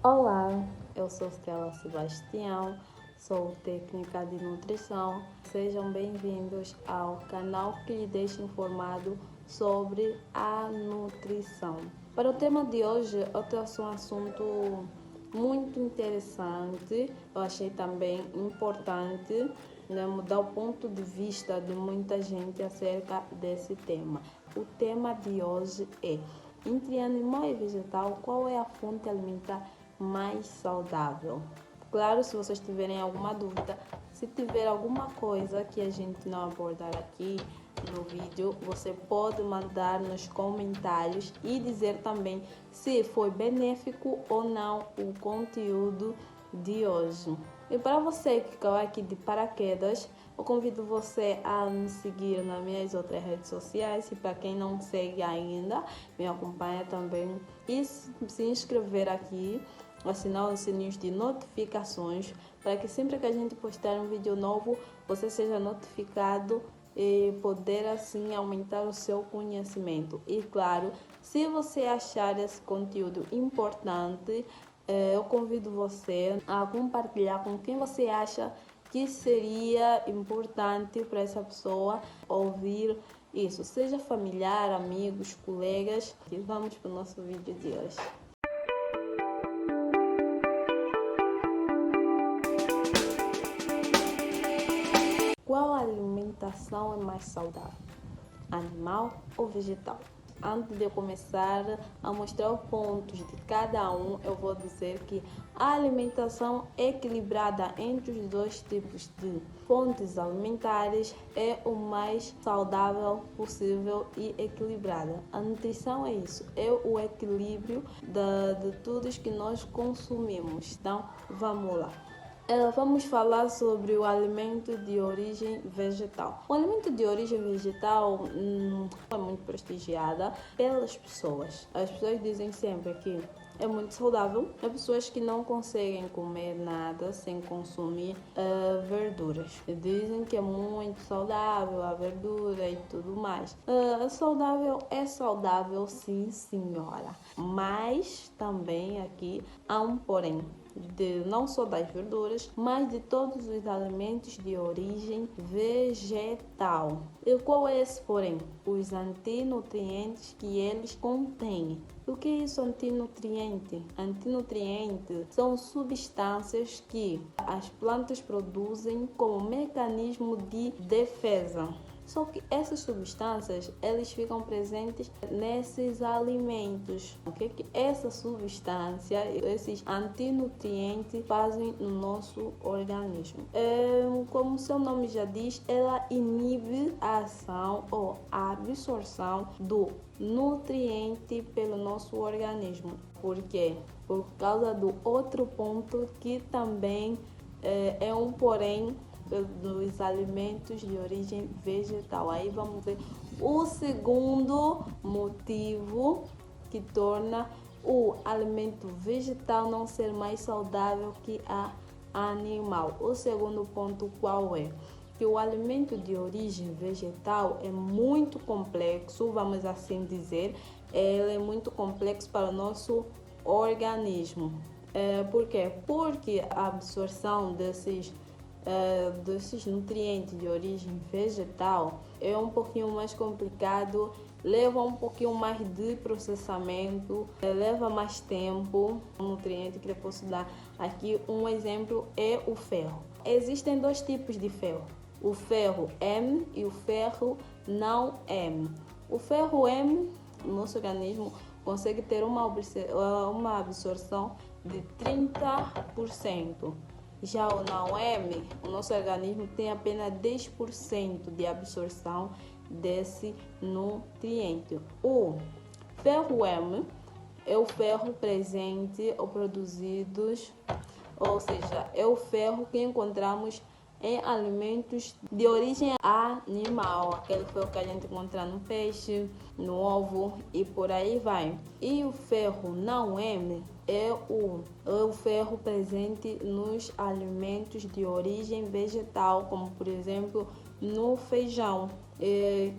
Olá, eu sou Stella Sebastião, sou técnica de nutrição. Sejam bem-vindos ao canal que lhe deixa informado sobre a nutrição. Para o tema de hoje, eu trouxe um assunto muito interessante. Eu achei também importante, né, mudar o ponto de vista de muita gente acerca desse tema. O tema de hoje é: entre animal e vegetal, qual é a fonte alimentar mais saudável? Claro, se vocês tiverem alguma dúvida, se tiver alguma coisa que a gente não abordar aqui no vídeo, você pode mandar nos comentários e dizer também se foi benéfico ou não o conteúdo de hoje. E para você que caiu aqui de paraquedas, eu convido você a me seguir nas minhas outras redes sociais. E para quem não segue ainda, me acompanha também e se inscrever aqui, assinar os sininhos de notificações, para que sempre que a gente postar um vídeo novo, você seja notificado e poder assim aumentar o seu conhecimento. E claro, se você achar esse conteúdo importante, eu convido você a compartilhar com quem você acha que seria importante para essa pessoa ouvir isso, seja familiar, amigos, colegas. E vamos para o nosso vídeo de hoje. Qual alimentação é mais saudável? Animal ou vegetal? Antes de eu começar a mostrar os pontos de cada um, eu vou dizer que a alimentação equilibrada entre os dois tipos de fontes alimentares é o mais saudável possível e equilibrada. A nutrição é isso, é o equilíbrio de tudo que nós consumimos. Então, vamos lá. Vamos falar sobre o alimento de origem vegetal. O alimento de origem vegetal é muito prestigiada pelas pessoas. As pessoas dizem sempre que é muito saudável. Há pessoas que não conseguem comer nada sem consumir verduras. Dizem que é muito saudável a verdura e tudo mais. É saudável sim, senhora. Mas também aqui há um porém. Não só das verduras, mas de todos os alimentos de origem vegetal. E qual é esse porém? Os antinutrientes que eles contêm. O que é isso, antinutriente? Antinutrientes são substâncias que as plantas produzem como mecanismo de defesa. Só que essas substâncias, elas ficam presentes nesses alimentos. O que essa substância, esses antinutrientes fazem no nosso organismo? Como seu nome já diz, ela inibe a ação ou a absorção do nutriente pelo nosso organismo. Por quê? Por causa do outro ponto que também é um porém dos alimentos de origem vegetal. Aí vamos ver o segundo motivo que torna o alimento vegetal não ser mais saudável que a animal. O segundo ponto qual é? Que o alimento de origem vegetal é muito complexo, vamos assim dizer, ele é muito complexo para o nosso organismo. Por quê? Porque a absorção desses nutrientes de origem vegetal é um pouquinho mais complicado, leva um pouquinho mais de processamento, leva mais tempo. Um nutriente que eu posso dar aqui, um exemplo é o ferro. Existem dois tipos de ferro, o ferro M e o ferro não M. O ferro M, o nosso organismo consegue ter uma absorção de 30%. Já o não M, o nosso organismo tem apenas 10% de absorção desse nutriente. O ferro M é o ferro presente ou produzidos, ou seja, é o ferro que encontramos em alimentos de origem animal, aquele ferro que a gente encontra no peixe, no ovo e por aí vai. E o ferro não M é o ferro presente nos alimentos de origem vegetal, como por exemplo no feijão,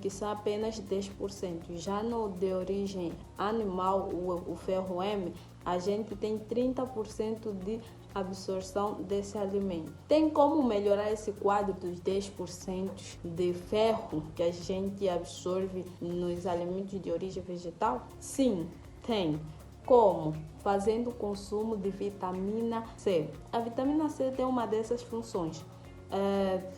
que são apenas 10%. Já no de origem animal, o ferro M a gente tem 30% de absorção desse alimento. Tem como melhorar esse quadro dos 10% de ferro que a gente absorve nos alimentos de origem vegetal? Sim, tem. Como? Fazendo o consumo de vitamina C. A vitamina C tem uma dessas funções.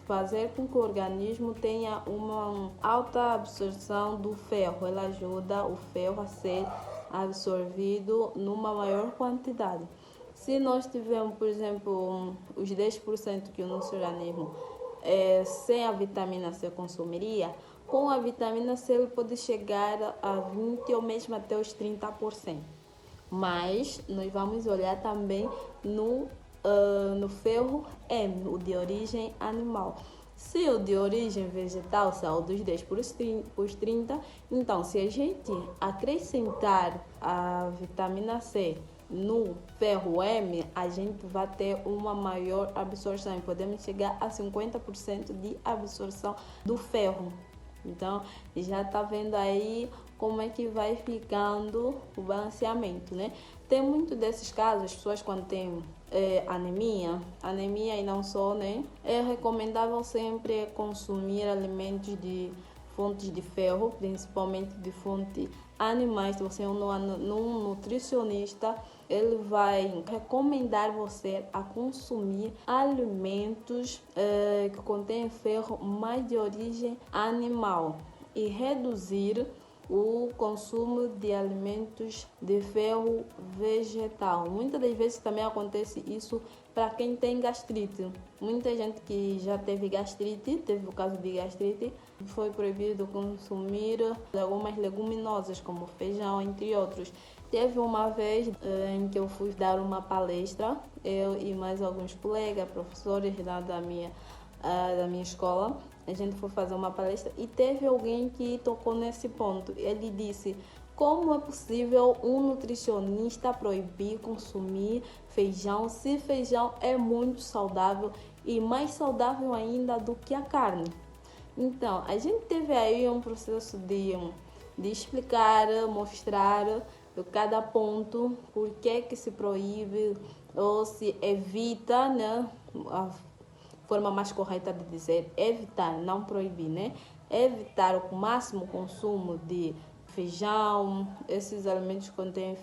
Fazer com que o organismo tenha uma alta absorção do ferro. Ela ajuda o ferro a ser absorvido numa maior quantidade. Se nós tivermos, por exemplo, os 10% que o nosso organismo sem a vitamina C consumiria, com a vitamina C ele pode chegar a 20% ou mesmo até os 30%. Mas nós vamos olhar também no ferro M, o de origem animal. Se o de origem vegetal saiu dos 10 para os 30, então se a gente acrescentar a vitamina C no ferro M, a gente vai ter uma maior absorção. Podemos chegar a 50% de absorção do ferro. Então, já está vendo aí como é que vai ficando o balanceamento, né? Tem muito desses casos, as pessoas quando têm anemia e não só, né? É recomendável sempre consumir alimentos de fontes de ferro, principalmente de fontes animais. Se você é um nutricionista, ele vai recomendar você a consumir alimentos que contêm ferro mais de origem animal e reduzir o consumo de alimentos de ferro vegetal. Muitas das vezes também acontece isso para quem tem gastrite. Muita gente que já teve gastrite, teve o caso de gastrite, foi proibido consumir algumas leguminosas como feijão, entre outros. Teve uma vez em que eu fui dar uma palestra, eu e mais alguns colegas, professores da minha escola. A gente foi fazer uma palestra e teve alguém que tocou nesse ponto. Ele disse: como é possível um nutricionista proibir consumir feijão se feijão é muito saudável e mais saudável ainda do que a carne? Então, a gente teve aí um processo de explicar, mostrar cada ponto, por que se proíbe ou se evita, né? A forma mais correta de dizer evitar, não proibir, né? Evitar o máximo consumo de feijão, esses alimentos que contêm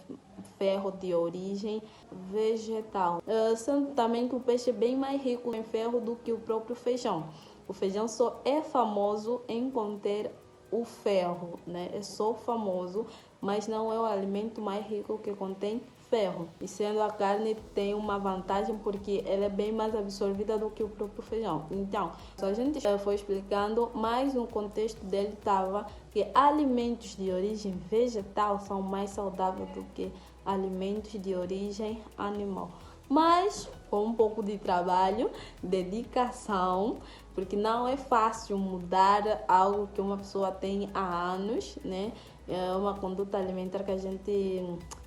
ferro de origem vegetal. Sendo também que o peixe é bem mais rico em ferro do que o próprio feijão. O feijão só é famoso em conter o ferro, né? É só famoso, mas não é o alimento mais rico que contém ferro. E sendo a carne tem uma vantagem porque ela é bem mais absorvida do que o próprio feijão. Então, a gente foi explicando, mas no contexto dele estava que alimentos de origem vegetal são mais saudáveis do que alimentos de origem animal. Mas com um pouco de trabalho, dedicação, porque não é fácil mudar algo que uma pessoa tem há anos, né? É uma conduta alimentar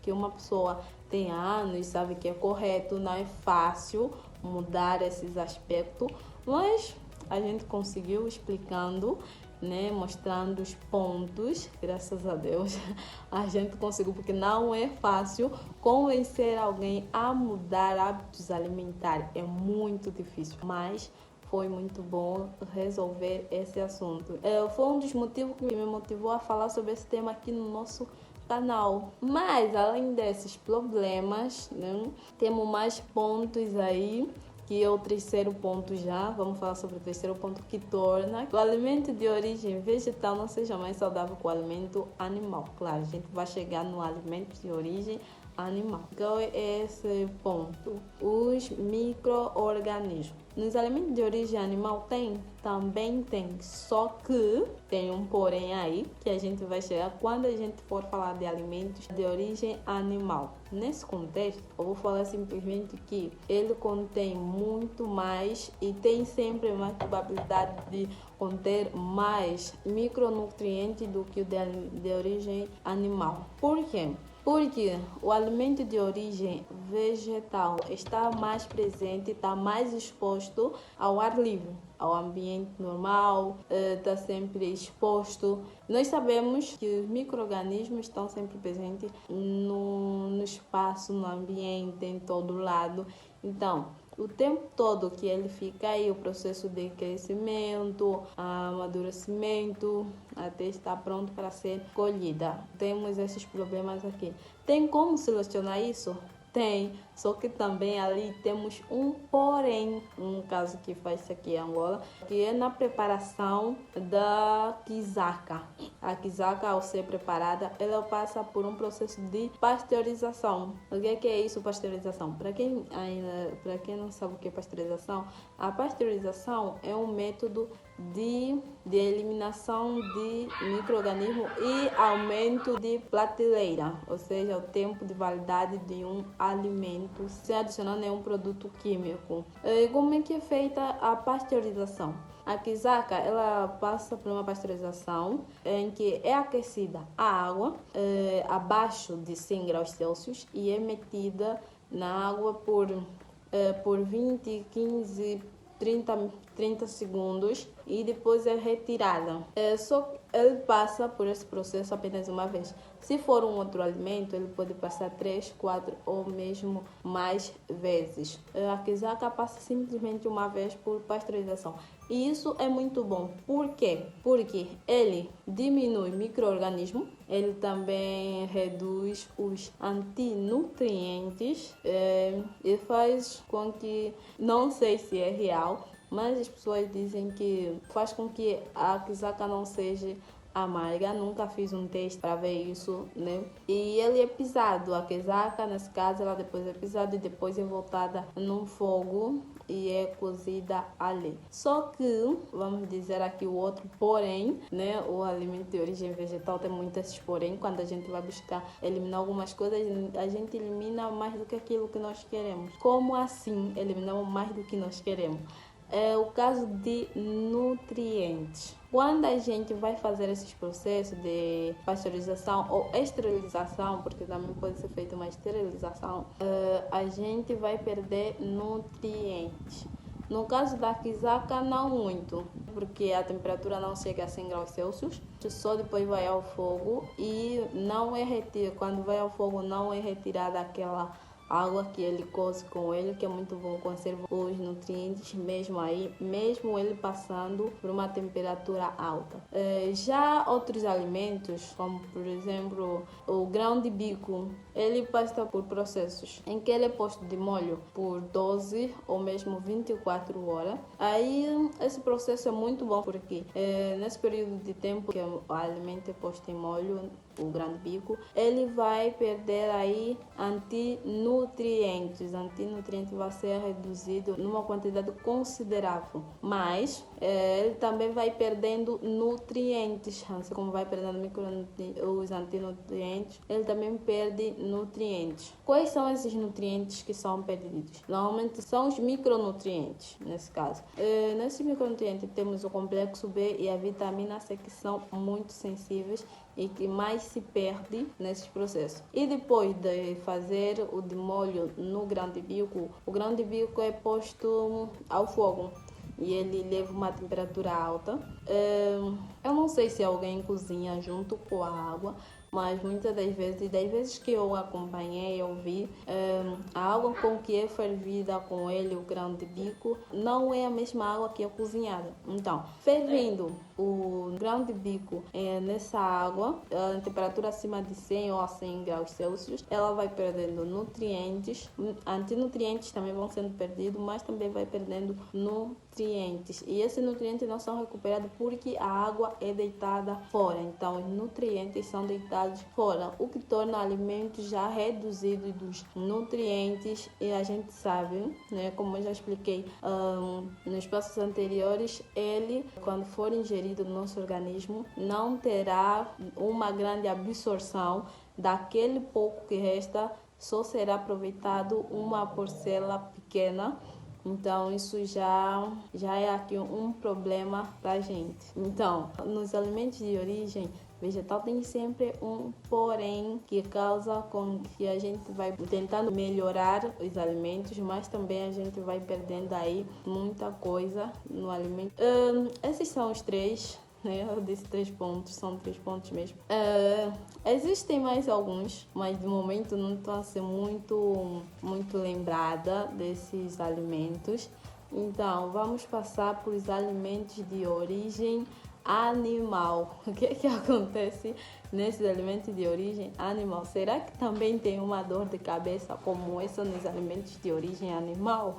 que uma pessoa tem há anos, sabe que é correto, não é fácil mudar esses aspectos, mas a gente conseguiu explicando, né, mostrando os pontos, graças a Deus, a gente conseguiu, porque não é fácil convencer alguém a mudar hábitos alimentares, é muito difícil, mas foi muito bom resolver esse assunto. Foi um dos motivos que me motivou a falar sobre esse tema aqui no nosso canal. Mas, além desses problemas, né, temos mais pontos aí, que é o terceiro ponto já. Vamos falar sobre o terceiro ponto que torna o alimento de origem vegetal não seja mais saudável que o alimento animal. Claro, a gente vai chegar no alimento de origem animal. Qual é esse ponto? Os micro-organismos. Nos alimentos de origem animal também tem, só que tem um porém aí, que a gente vai chegar quando a gente for falar de alimentos de origem animal. Nesse contexto, eu vou falar simplesmente que ele contém muito mais e tem sempre mais probabilidade de conter mais micronutrientes do que o de origem animal. Por quê? Porque o alimento de origem vegetal está mais presente, está mais exposto ao ar livre, ao ambiente normal, está sempre exposto. Nós sabemos que os micro-organismos estão sempre presentes no espaço, no ambiente, em todo lado. Então, o tempo todo que ele fica aí, o processo de crescimento, amadurecimento, até estar pronto para ser colhida. Temos esses problemas aqui. Tem como solucionar isso? Tem, só que também ali temos um porém, um caso que faz aqui em Angola, que é na preparação da quizaca. A quizaca, ao ser preparada, ela passa por um processo de pasteurização. O que é isso, pasteurização? Para quem não sabe o que é pasteurização, a pasteurização é um método de eliminação de micro-organismos e aumento de prateleira, ou seja, o tempo de validade de um alimento sem adicionar nenhum produto químico. Como é que é feita a pasteurização? A quizaca, ela passa por uma pasteurização em que é aquecida a água abaixo de 100 graus Celsius e é metida na água por 20, 15, 30 segundos e depois é retirada. Só que ele passa por esse processo apenas uma vez. Se for um outro alimento, ele pode passar 3, 4 ou mesmo mais vezes. A quizaca passa simplesmente uma vez por pasteurização. E isso é muito bom. Por quê? Porque ele diminui micro-organismos, ele também reduz os antinutrientes e faz com que, não sei se é real, mas as pessoas dizem que faz com que a quizaca não seja amarga. Nunca fiz um teste para ver isso, né? E ele é pisado, a quizaca, nesse caso, ela depois é pisada e depois é voltada num fogo e é cozida ali. Só que, vamos dizer aqui o outro porém, né? O alimento de origem vegetal tem muitos porém. Quando a gente vai buscar eliminar algumas coisas, a gente elimina mais do que aquilo que nós queremos. Como assim eliminamos mais do que nós queremos? É o caso de nutrientes. Quando a gente vai fazer esses processos de pasteurização ou esterilização, porque também pode ser feita uma esterilização, a gente vai perder nutrientes. No caso da quizaca, não muito, porque a temperatura não chega a 100 graus Celsius, só depois vai ao fogo e não é retirada. Quando vai ao fogo, não é retirada aquela água que ele coze com ele, que é muito bom, conserva os nutrientes mesmo aí, mesmo ele passando por uma temperatura alta. Já outros alimentos, como por exemplo o grão de bico, ele passa por processos em que ele é posto de molho por 12 ou mesmo 24 horas. Aí esse processo é muito bom porque nesse período de tempo que o alimento é posto em molho, o grão de bico, ele vai perder aí antinutrientes. Antinutrientes vai ser reduzido numa quantidade considerável, mas ele também vai perdendo nutrientes, assim como vai perdendo os antinutrientes, ele também perde nutrientes. Quais são esses nutrientes que são perdidos? Normalmente são os micronutrientes, nesse caso. Nesses micronutrientes temos o complexo B e a vitamina C, que são muito sensíveis e que mais se perde nesses processos. E depois de fazer o demolho no grão de bico, o grão de bico é posto ao fogo e ele leva uma temperatura alta. Eu não sei se alguém cozinha junto com a água, mas muitas das vezes que eu acompanhei, eu vi a água com que é fervida com ele, o grão de bico, não é a mesma água que é cozinhada. Então, fervendo o grão de bico nessa água, a temperatura acima de 100 ou a 100 graus Celsius, ela vai perdendo nutrientes, antinutrientes também vão sendo perdidos, mas também vai perdendo nutrientes. E esses nutrientes não são recuperados porque a água é deitada fora. Então, os nutrientes são deitados fora, o que torna o alimento já reduzido dos nutrientes. E a gente sabe, né, como eu já expliquei nos passos anteriores, ele, quando for ingerido no nosso organismo, não terá uma grande absorção daquele pouco que resta, só será aproveitado uma parcela pequena. Então, isso já é aqui um problema para a gente. Então, nos alimentos de origem vegetal tem sempre um porém que causa com que a gente vai tentando melhorar os alimentos, mas também a gente vai perdendo aí muita coisa no alimento. Esses são os três. Eu disse 3 pontos, são 3 pontos mesmo. Existem mais alguns, mas de momento não estou a ser muito lembrada desses alimentos. Então, vamos passar por os alimentos de origem animal. O que é que acontece nesses alimentos de origem animal? Será que também tem uma dor de cabeça como essa nos alimentos de origem animal?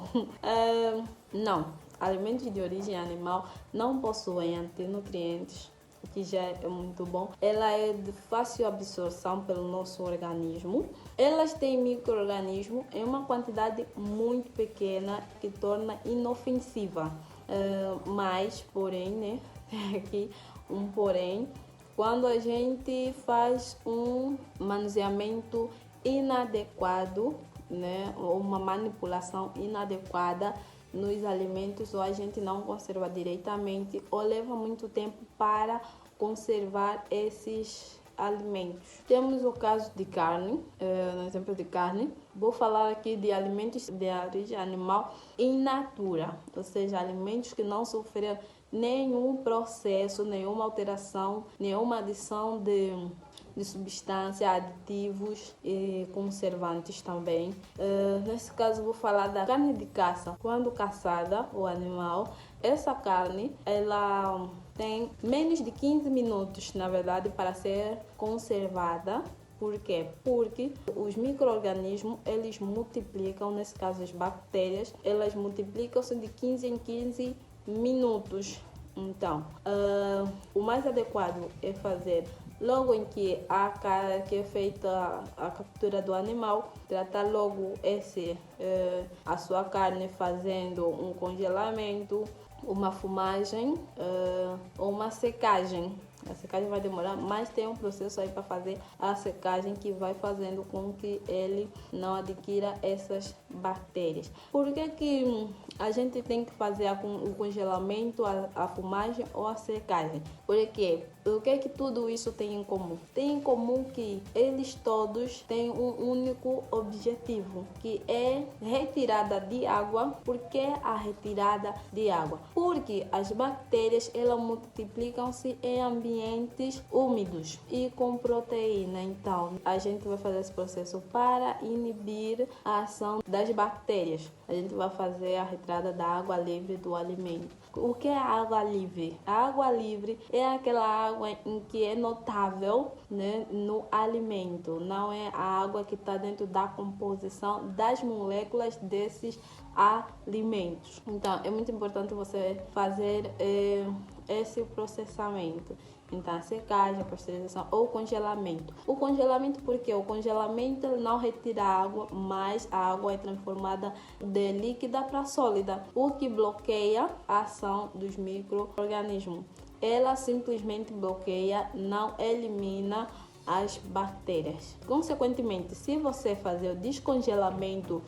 Não. Alimentos de origem animal não possuem antinutrientes, o que já é muito bom. Ela é de fácil absorção pelo nosso organismo. Elas têm micro-organismos em uma quantidade muito pequena que torna inofensiva. Mas, porém, né, tem aqui um porém, quando a gente faz um manuseamento inadequado, né, ou uma manipulação inadequada nos alimentos, ou a gente não conserva diretamente, ou leva muito tempo para conservar esses alimentos. Temos o caso de carne, no exemplo de carne, vou falar aqui de alimentos de origem animal in natura, ou seja, alimentos que não sofreram nenhum processo, nenhuma alteração, nenhuma adição de substâncias, aditivos e conservantes também. Nesse caso vou falar da carne de caça. Quando caçada, o animal, essa carne ela tem menos de 15 minutos, na verdade, para ser conservada. Por quê? Porque os micro-organismos, eles multiplicam, nesse caso as bactérias, elas multiplicam-se de 15 em 15 minutos. Então, o mais adequado é fazer logo em que é feita a captura do animal, tratar logo a sua carne fazendo um congelamento, uma fumagem ou uma secagem. A secagem vai demorar, mas tem um processo aí para fazer a secagem que vai fazendo com que ele não adquira essas bactérias. Por que a gente tem que fazer o congelamento, a fumagem ou a secagem? Porque o que é que tudo isso tem em comum? Tem em comum que eles todos têm um único objetivo, que é retirada de água. Por que a retirada de água? Porque as bactérias elas multiplicam-se em ambientes úmidos e com proteína. Então, a gente vai fazer esse processo para inibir a ação das bactérias. A gente vai fazer a retirada da água livre do alimento. O que é água livre? A água livre é aquela água em que é notável, né, no alimento. Não é a água que está dentro da composição das moléculas desses alimentos. Então, é muito importante você fazer esse processamento. Então, a secagem, a pasteurização ou congelamento. O congelamento, porque o congelamento não retira a água, mas a água é transformada de líquida para sólida, o que bloqueia a ação dos micro-organismos. Ela simplesmente bloqueia, não elimina as bactérias. Consequentemente, se você fazer o descongelamento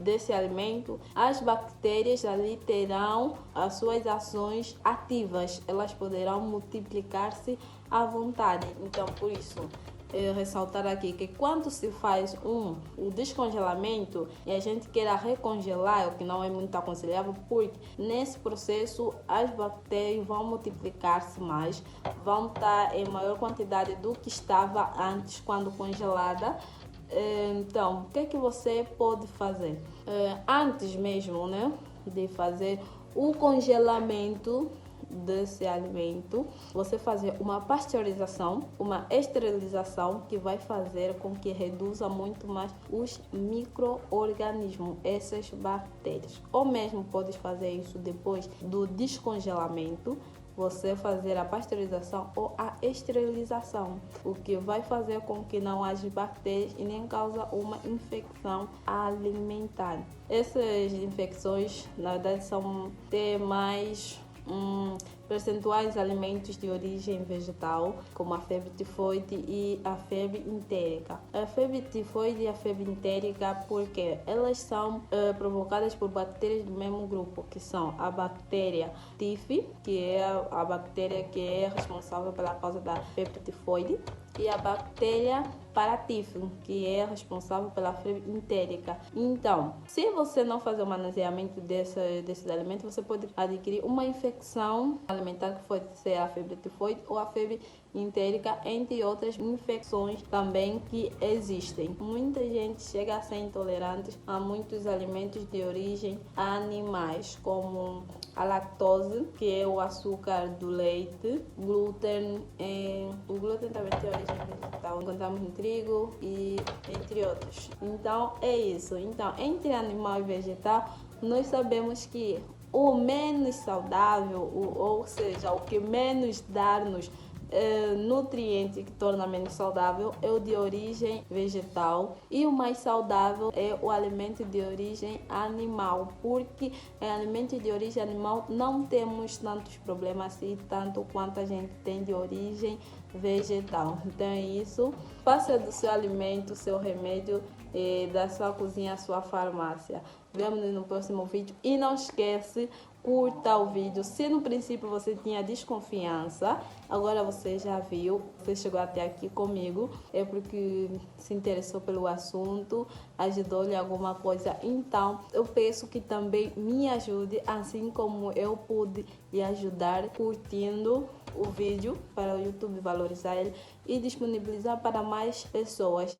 desse alimento, as bactérias ali terão as suas ações ativas, elas poderão multiplicar-se à vontade. Então, por isso, ressaltar aqui que quando se faz o descongelamento e a gente queira recongelar, o que não é muito aconselhável, porque nesse processo as bactérias vão multiplicar-se mais, vão estar em maior quantidade do que estava antes quando congelada. Então, o que é que você pode fazer? Antes mesmo, né, de fazer o congelamento desse alimento, você fazer uma pasteurização, uma esterilização que vai fazer com que reduza muito mais os micro-organismos, essas bactérias. Ou mesmo pode fazer isso depois do descongelamento, você fazer a pasteurização ou a esterilização, o que vai fazer com que não haja bactérias e nem causa uma infecção alimentar. Essas infecções, na verdade, são mais percentuais de alimentos de origem vegetal, como a febre tifoide e a febre entérica. A febre tifoide e a febre entérica, porque elas são provocadas por bactérias do mesmo grupo, que são a bactéria tif, que é a bactéria que é responsável pela causa da febre tifoide, e a bactéria paratifo, que é responsável pela febre entérica. Então, se você não fazer o manuseamento desses alimentos, você pode adquirir uma infecção alimentar, que pode ser a febre tifoide ou a febre entérica, entre outras infecções também que existem. Muita gente chega a ser intolerante a muitos alimentos de origem animais, como a lactose, que é o açúcar do leite, glúten, o glúten também tem origem vegetal, encontramos no trigo e entre outros. Então é isso. Então, entre animal e vegetal, nós sabemos que o menos saudável, ou seja, o que menos dá-nos nutriente que torna menos saudável, é o de origem vegetal, e o mais saudável é o alimento de origem animal, porque em alimento de origem animal não temos tantos problemas assim, tanto quanto a gente tem de origem vegetal. Então é isso. Faça do seu alimento, seu remédio, da sua cozinha, a sua farmácia. Vemo-nos no próximo vídeo e não esquece, curta o vídeo. Se no princípio você tinha desconfiança, agora você já viu, você chegou até aqui comigo, é porque se interessou pelo assunto, ajudou-lhe alguma coisa. Então eu peço que também me ajude, assim como eu pude lhe ajudar, curtindo o vídeo para o YouTube valorizar ele e disponibilizar para mais pessoas.